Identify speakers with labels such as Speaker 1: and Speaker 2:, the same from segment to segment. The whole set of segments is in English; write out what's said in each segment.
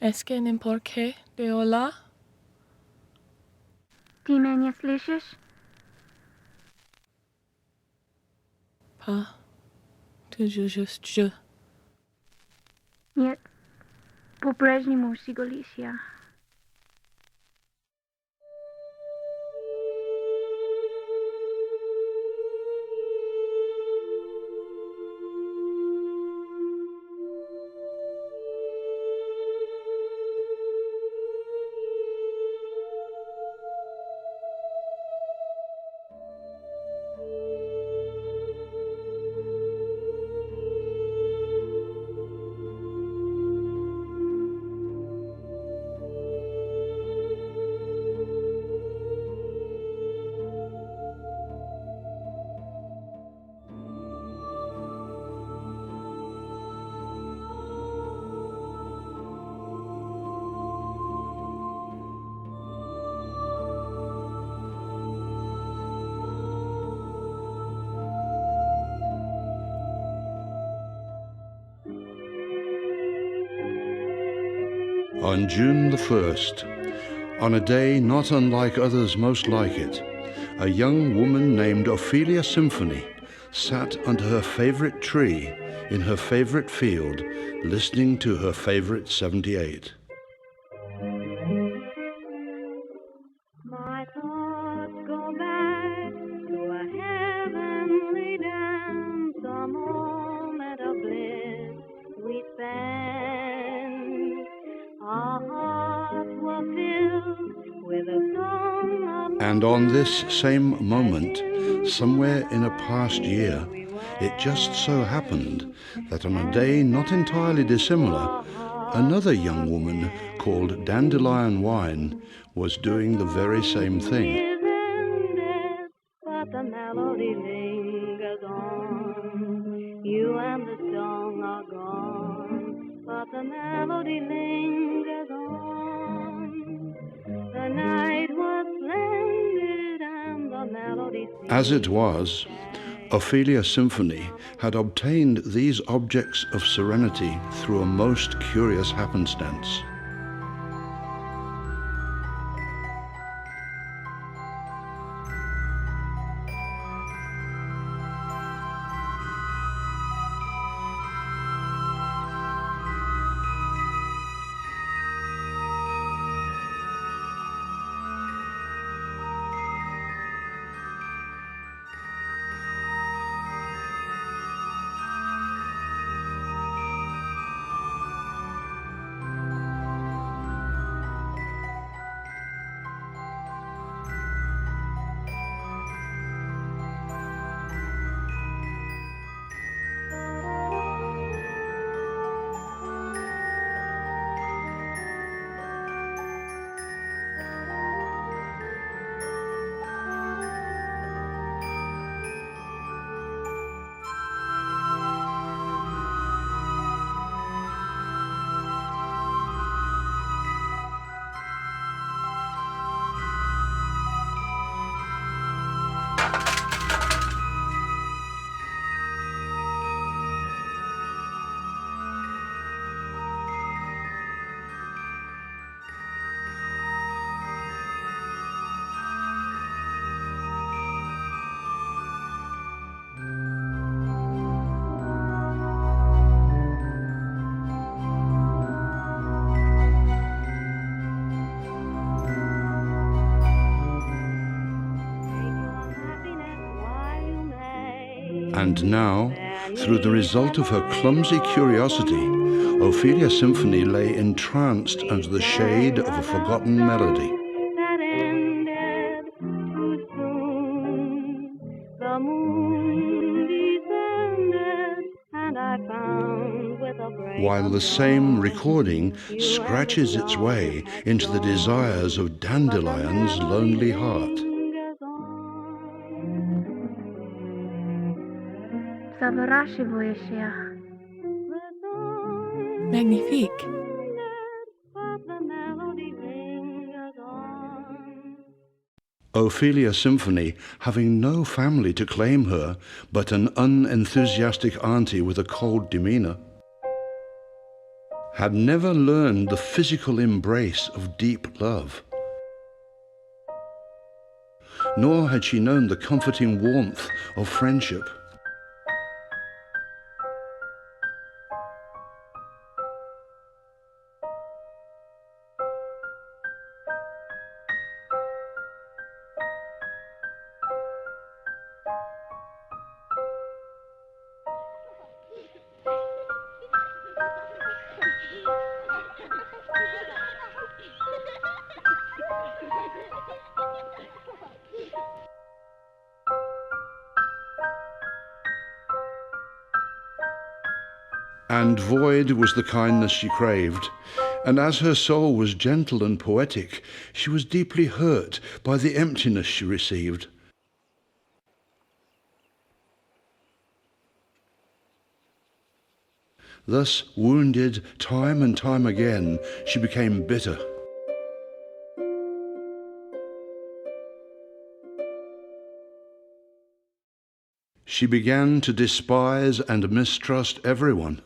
Speaker 1: Es que no por qué de hola?
Speaker 2: Dime nie słyszysz?
Speaker 1: Pa. Tu just je.
Speaker 2: Нет, по-прежнему сиго лишь я.
Speaker 3: On June the 1st, on a day not unlike others most like it, a young woman named Ophelia Symphony sat under her favorite tree in her favorite field, listening to her favorite 78.
Speaker 2: My thoughts go back to a heavenly dance, a moment of bliss we spent. Our hearts were filled with a song of...
Speaker 3: And on this same moment, somewhere in a past year, it just so happened that on a day not entirely dissimilar, another young woman called Dandelion Wine was doing the very same thing.
Speaker 2: But the melody lingers on. You and the song are gone, but the melody lingers on. The night was splendid and the melody...
Speaker 3: As it was, Ophelia Symphony had obtained these objects of serenity through a most curious happenstance. And now, through the result of her clumsy curiosity, Ophelia Symphony lay entranced under the shade of a forgotten melody.
Speaker 2: That ended too soon. The moon descended and I found with a break...
Speaker 3: While the same recording scratches its way into the desires of Dandelion's lonely heart.
Speaker 1: Magnifique.
Speaker 3: Ophelia Symphony, having no family to claim her, but an unenthusiastic auntie with a cold demeanor, had never learned the physical embrace of deep love. Nor had she known the comforting warmth of friendship. And void was the kindness she craved, and as her soul was gentle and poetic, she was deeply hurt by the emptiness she received. Thus, wounded time and time again, she became bitter. She began to despise and mistrust everyone.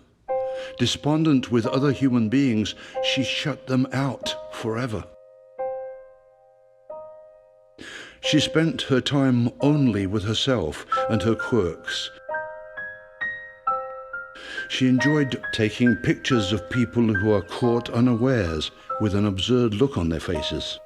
Speaker 3: Despondent with other human beings, she shut them out forever. She spent her time only with herself and her quirks. She enjoyed taking pictures of people who are caught unawares with an absurd look on their faces.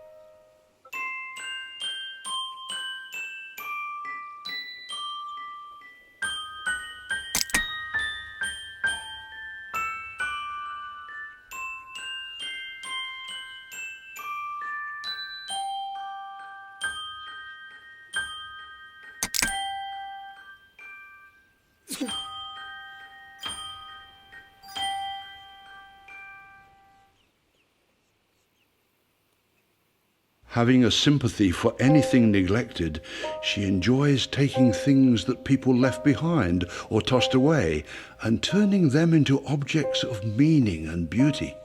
Speaker 3: Having a sympathy for anything neglected, she enjoys taking things that people left behind or tossed away and turning them into objects of meaning and beauty.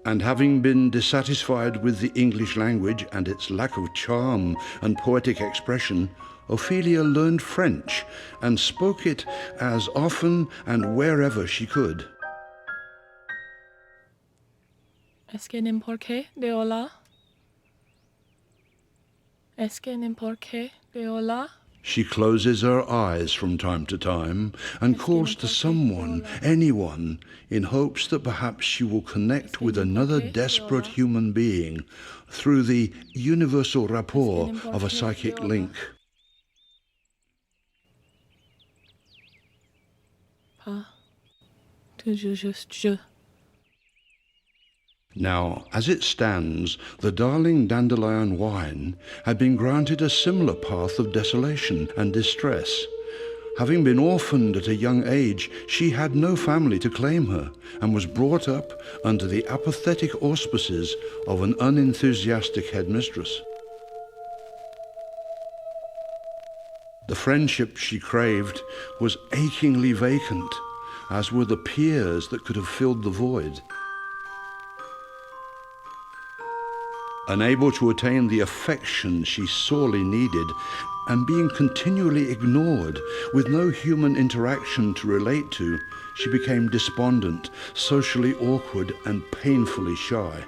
Speaker 3: And having been dissatisfied with the English language and its lack of charm and poetic expression, Ophelia learned French and spoke it as often and wherever she could.
Speaker 1: Es que no por qué de hola. Es que no por qué de hola.
Speaker 3: She closes her eyes from time to time and calls to someone, anyone, in hopes that perhaps she will connect with another desperate human being through the universal rapport of a psychic link.
Speaker 1: Pas. Juste je.
Speaker 3: Now, as it stands, the darling dandelion wine had been granted a similar path of desolation and distress. Having been orphaned at a young age, she had no family to claim her and was brought up under the apathetic auspices of an unenthusiastic headmistress. The friendship she craved was achingly vacant, as were the peers that could have filled the void. Unable to attain the affection she sorely needed, and being continually ignored with no human interaction to relate to, she became despondent, socially awkward, and painfully shy.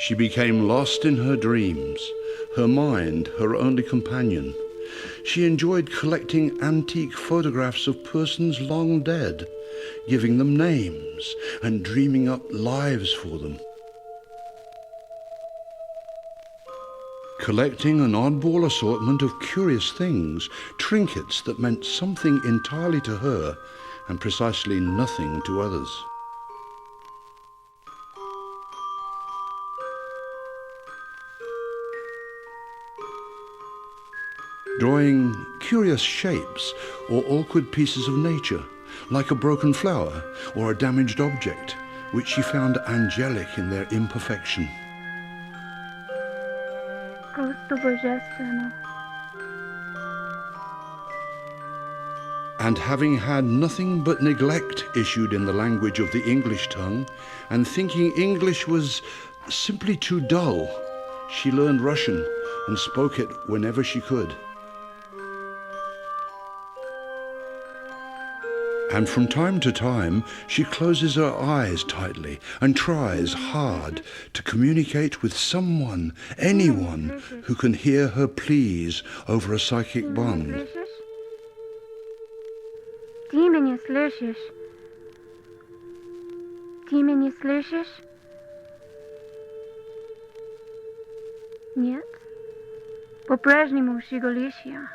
Speaker 3: She became lost in her dreams, her mind her only companion. She enjoyed collecting antique photographs of persons long dead, giving them names and dreaming up lives for them. Collecting an oddball assortment of curious things, trinkets that meant something entirely to her and precisely nothing to others. Drawing curious shapes or awkward pieces of nature, like a broken flower or a damaged object, which she found angelic in their imperfection.
Speaker 4: Просто божествено.
Speaker 3: And having had nothing but neglect issued in the language of the English tongue, and thinking English was simply too dull, she learned Russian and spoke it whenever she could. And from time to time, she closes her eyes tightly and tries hard to communicate with someone, anyone, who can hear her pleas over a psychic bond.
Speaker 4: Ты меня слышишь? Ты меня слышишь? Нет. По-прежнему щеголишь я.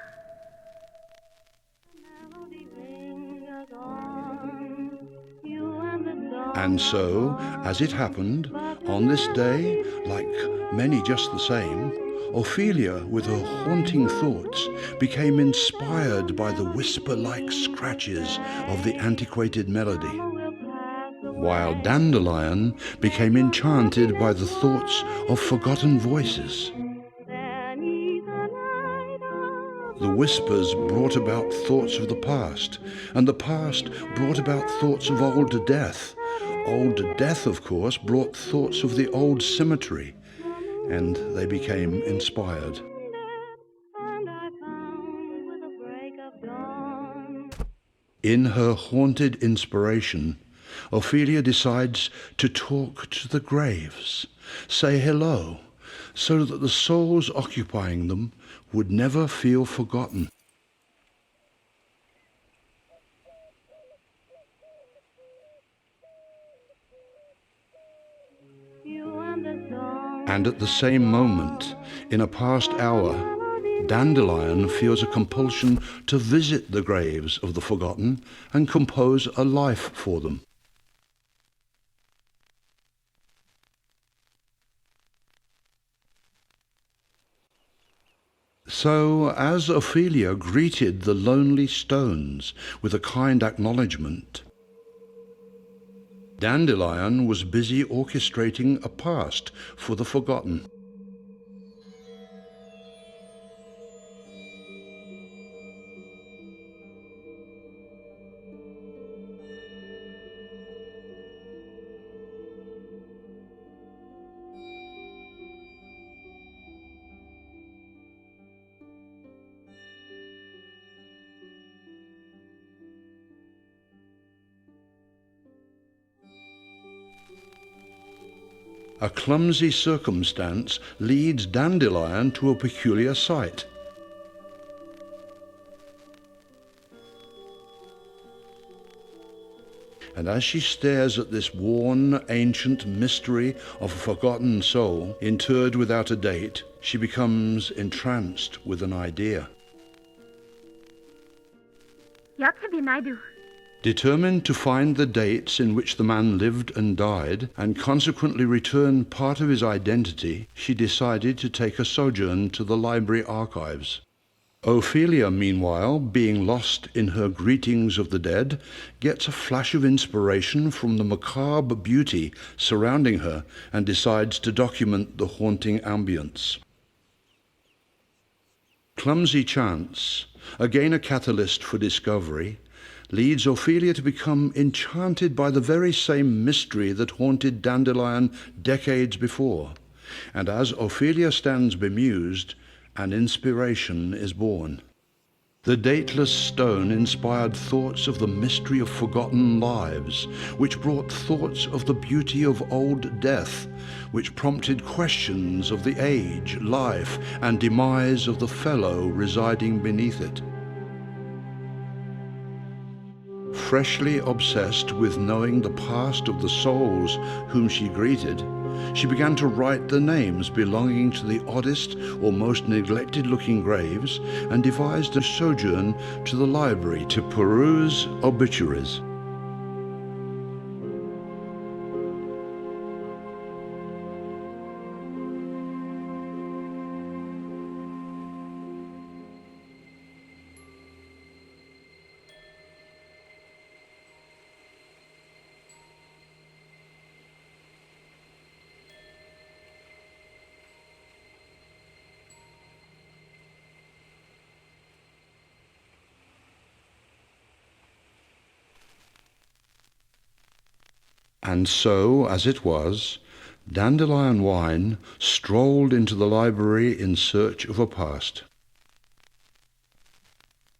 Speaker 3: And so, as it happened, on this day, like many just the same, Ophelia, with her haunting thoughts, became inspired by the whisper-like scratches of the antiquated melody, while Dandelion became enchanted by the thoughts of forgotten voices. The whispers brought about thoughts of the past, and the past brought about thoughts of old death. Old death, of course, brought thoughts of the old cemetery, and they became inspired. In her haunted inspiration, Ophelia decides to talk to the graves, say hello, so that the souls occupying them would never feel forgotten. And at the same moment, in a past hour, Dandelion feels a compulsion to visit the graves of the forgotten and compose a life for them. So, as Ophelia greeted the lonely stones with a kind acknowledgement, Dandelion was busy orchestrating a past for the forgotten. A clumsy circumstance leads Dandelion to a peculiar sight. And as she stares at this worn, ancient mystery of a forgotten soul, interred without a date, she becomes entranced with an idea.
Speaker 4: Я тебе найду.
Speaker 3: Determined to find the dates in which the man lived and died, and consequently return part of his identity, she decided to take a sojourn to the library archives. Ophelia, meanwhile, being lost in her greetings of the dead, gets a flash of inspiration from the macabre beauty surrounding her and decides to document the haunting ambience. Clumsy chance, again a catalyst for discovery, leads Ophelia to become enchanted by the very same mystery that haunted Dandelion decades before. And as Ophelia stands bemused, an inspiration is born. The dateless stone inspired thoughts of the mystery of forgotten lives, which brought thoughts of the beauty of old death, which prompted questions of the age, life, and demise of the fellow residing beneath it. Freshly obsessed with knowing the past of the souls whom she greeted, she began to write the names belonging to the oddest or most neglected-looking graves and devised a sojourn to the library to peruse obituaries. And so, as it was, Dandelion Wine strolled into the library in search of a past.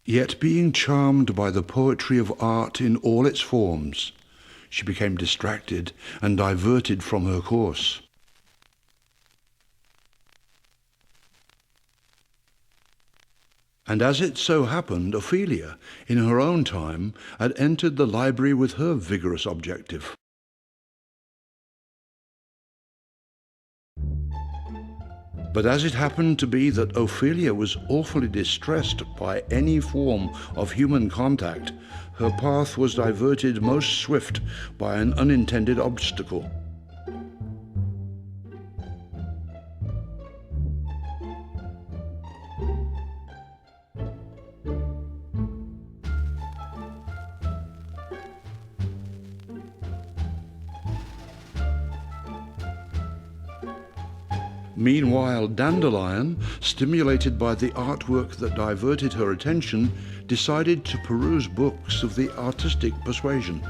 Speaker 3: Yet being charmed by the poetry of art in all its forms, she became distracted and diverted from her course. And as it so happened, Ophelia, in her own time, had entered the library with her vigorous objective. But as it happened to be that Ophelia was awfully distressed by any form of human contact, her path was diverted most swift by an unintended obstacle. Meanwhile, Dandelion, stimulated by the artwork that diverted her attention, decided to peruse books of the artistic persuasion.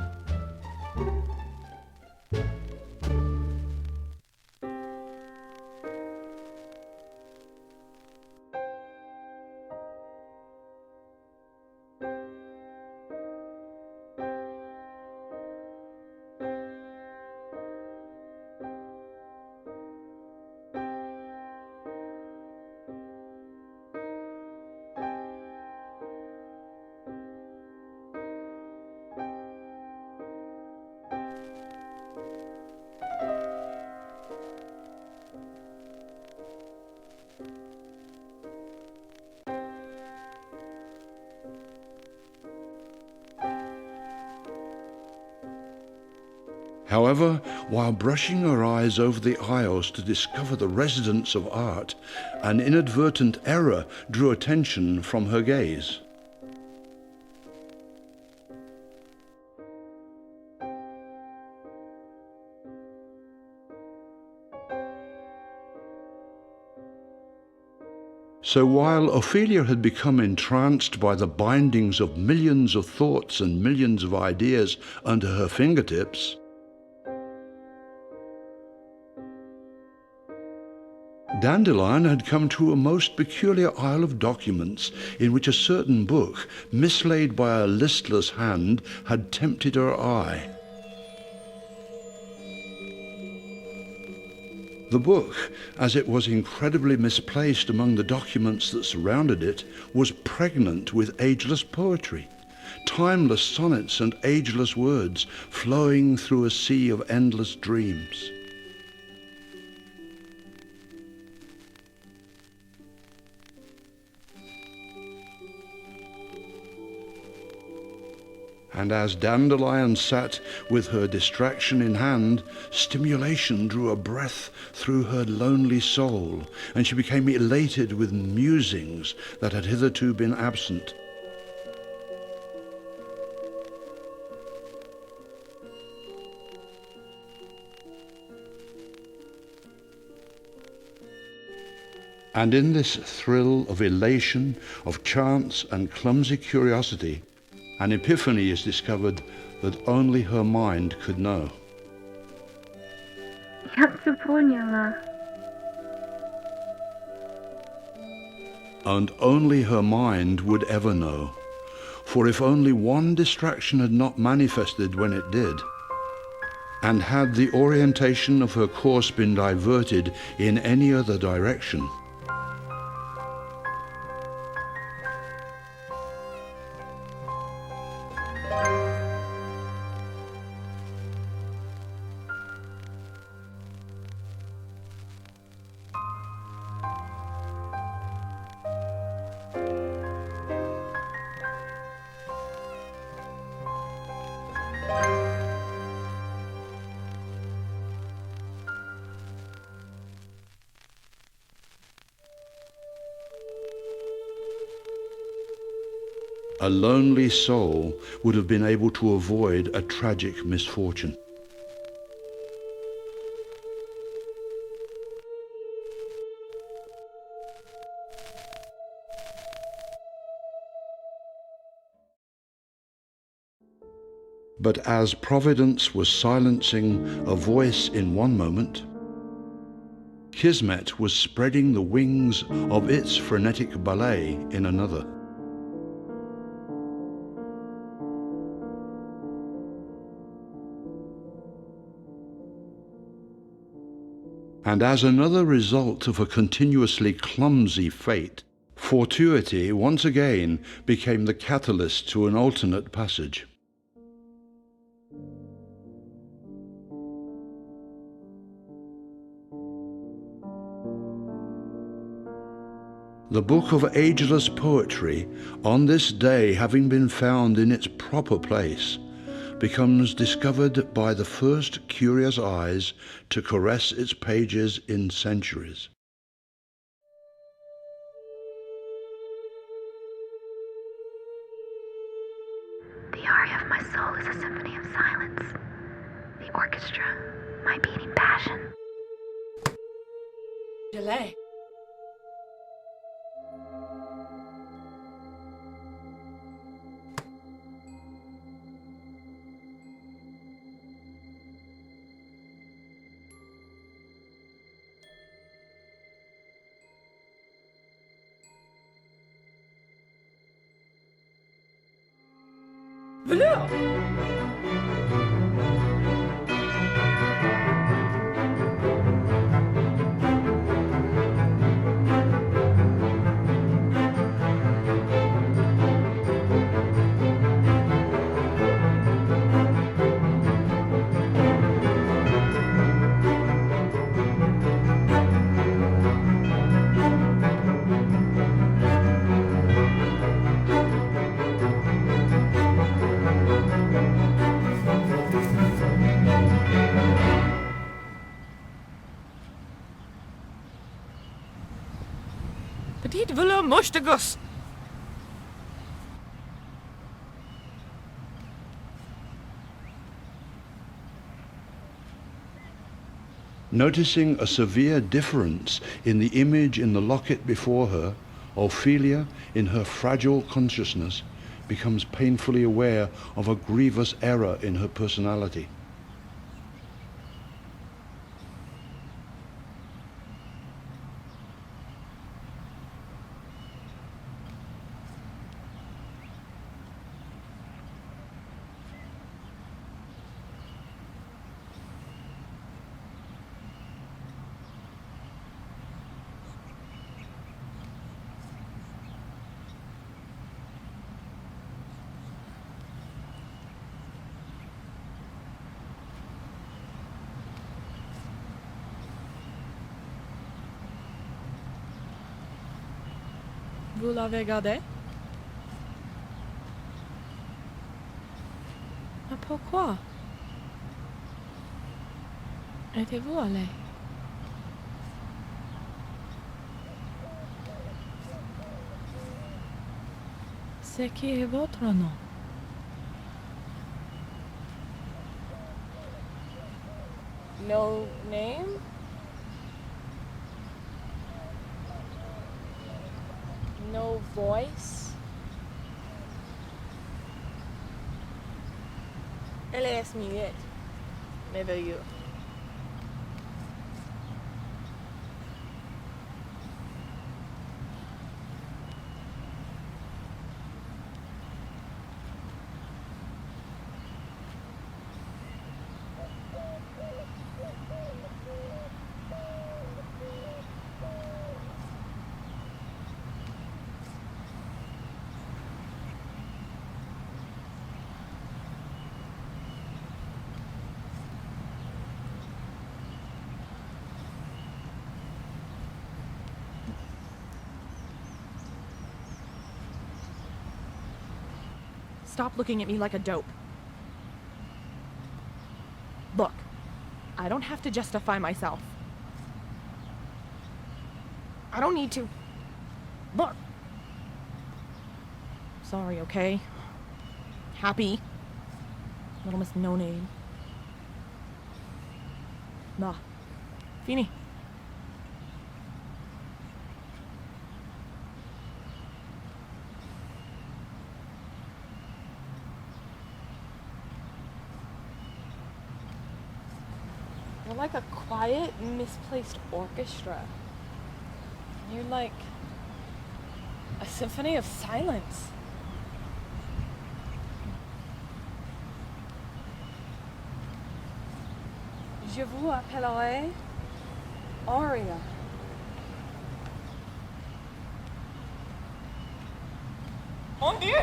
Speaker 3: However, while brushing her eyes over the aisles to discover the residence of art, an inadvertent error drew attention from her gaze. So while Ophelia had become entranced by the bindings of millions of thoughts and millions of ideas under her fingertips, Dandelion had come to a most peculiar isle of documents in which a certain book, mislaid by a listless hand, had tempted her eye. The book, as it was incredibly misplaced among the documents that surrounded it, was pregnant with ageless poetry, timeless sonnets and ageless words flowing through a sea of endless dreams. And as Dandelion sat with her distraction in hand, stimulation drew a breath through her lonely soul, and she became elated with musings that had hitherto been absent. And in this thrill of elation, of chance and clumsy curiosity, an epiphany is discovered that only her mind could know.
Speaker 4: Я все поняла.
Speaker 3: and only her mind would ever know. For if only one distraction had not manifested when it did, and had the orientation of her course been diverted in any other direction, a lonely soul would have been able to avoid a tragic misfortune. But as Providence was silencing a voice in one moment, Kismet was spreading the wings of its frenetic ballet in another. And as another result of a continuously clumsy fate, fortuity once again became the catalyst to an alternate passage. The book of ageless poetry, on this day having been found in its proper place, becomes discovered by the first curious eyes to caress its pages in centuries.
Speaker 4: The aria of my soul is a symphony of silence. The orchestra, my beating passion.
Speaker 1: Delay. Bleu. Petit willen moestigus.
Speaker 3: Noticing a severe difference in the image in the locket before her, Ophelia, in her fragile consciousness, becomes painfully aware of a grievous error in her personality.
Speaker 1: Vous l'avez gardé? Mais pourquoi? Êtes-vous allé? C'est qui est votre nom? No name? No voice? Elle est muette, merveilleux. Stop looking at me like a dope. Look, I don't have to justify myself. I don't need to. Look. Sorry, okay? Happy. Little Miss No Name. Nah. Fini. You're like a quiet, misplaced orchestra. You're like a symphony of silence. Je vous appellerai Aria. Mon Dieu!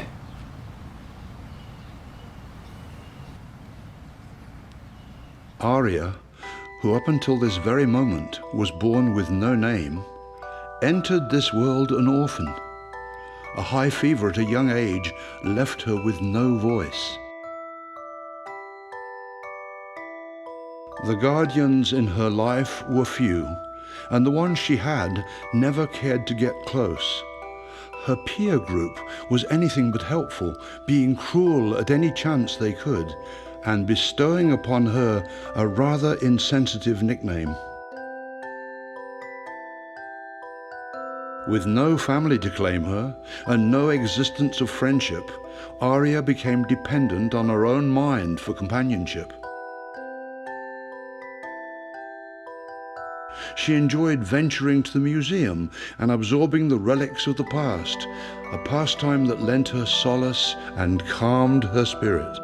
Speaker 3: Aria, who up until this very moment was born with no name, entered this world an orphan. A high fever at a young age left her with no voice. The guardians in her life were few, and the ones she had never cared to get close. Her peer group was anything but helpful, being cruel at any chance they could, and bestowing upon her a rather insensitive nickname. With no family to claim her, and no existence of friendship, Aria became dependent on her own mind for companionship. She enjoyed venturing to the museum and absorbing the relics of the past, a pastime that lent her solace and calmed her spirit.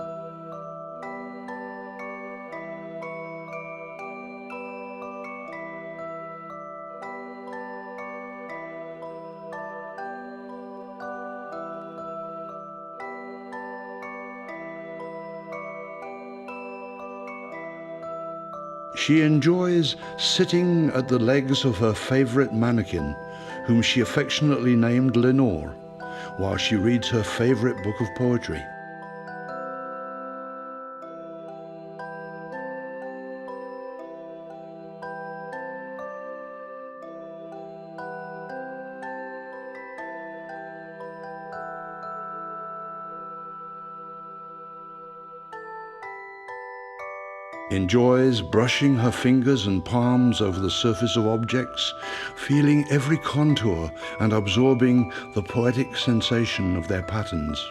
Speaker 3: She enjoys sitting at the legs of her favorite mannequin, whom she affectionately named Lenore, while she reads her favorite book of poetry. Enjoys brushing her fingers and palms over the surface of objects, feeling every contour and absorbing the poetic sensation of their patterns.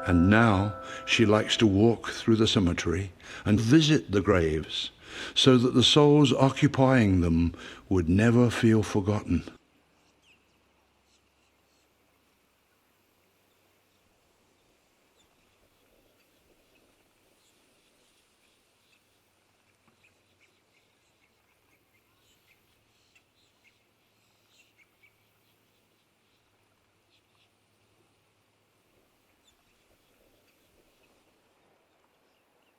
Speaker 3: And now she likes to walk through the cemetery and visit the graves, so that the souls occupying them would never feel forgotten.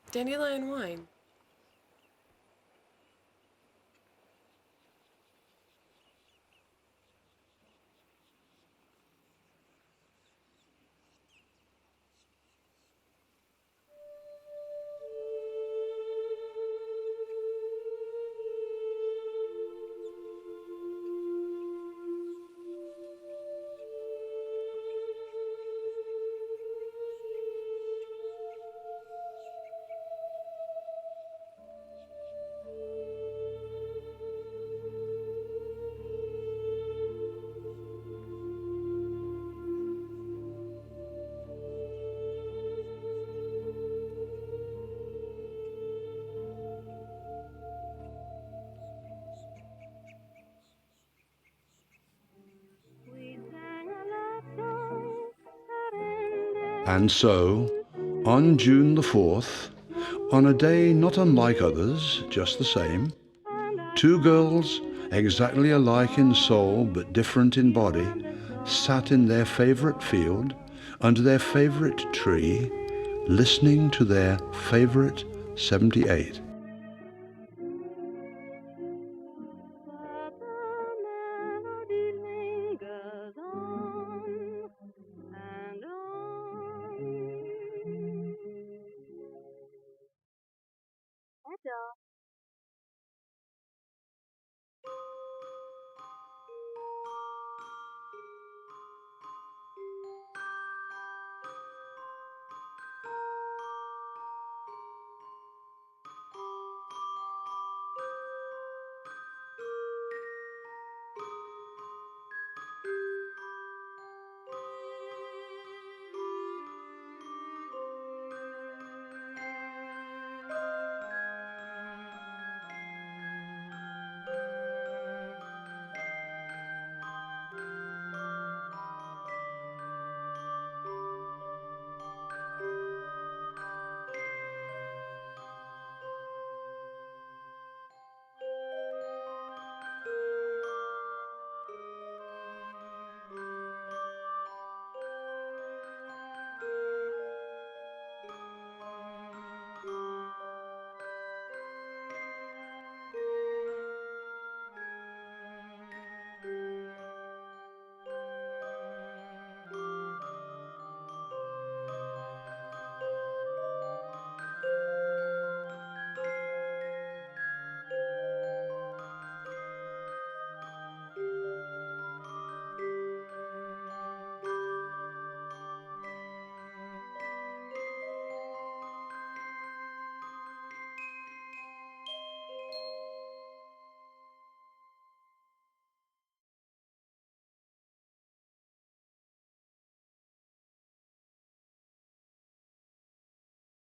Speaker 1: Dandelion wine.
Speaker 3: And so, on June the 4th, on a day not unlike others, just the same, two girls exactly alike in soul but different in body, sat in their favorite field, under their favorite tree, listening to their favorite 78.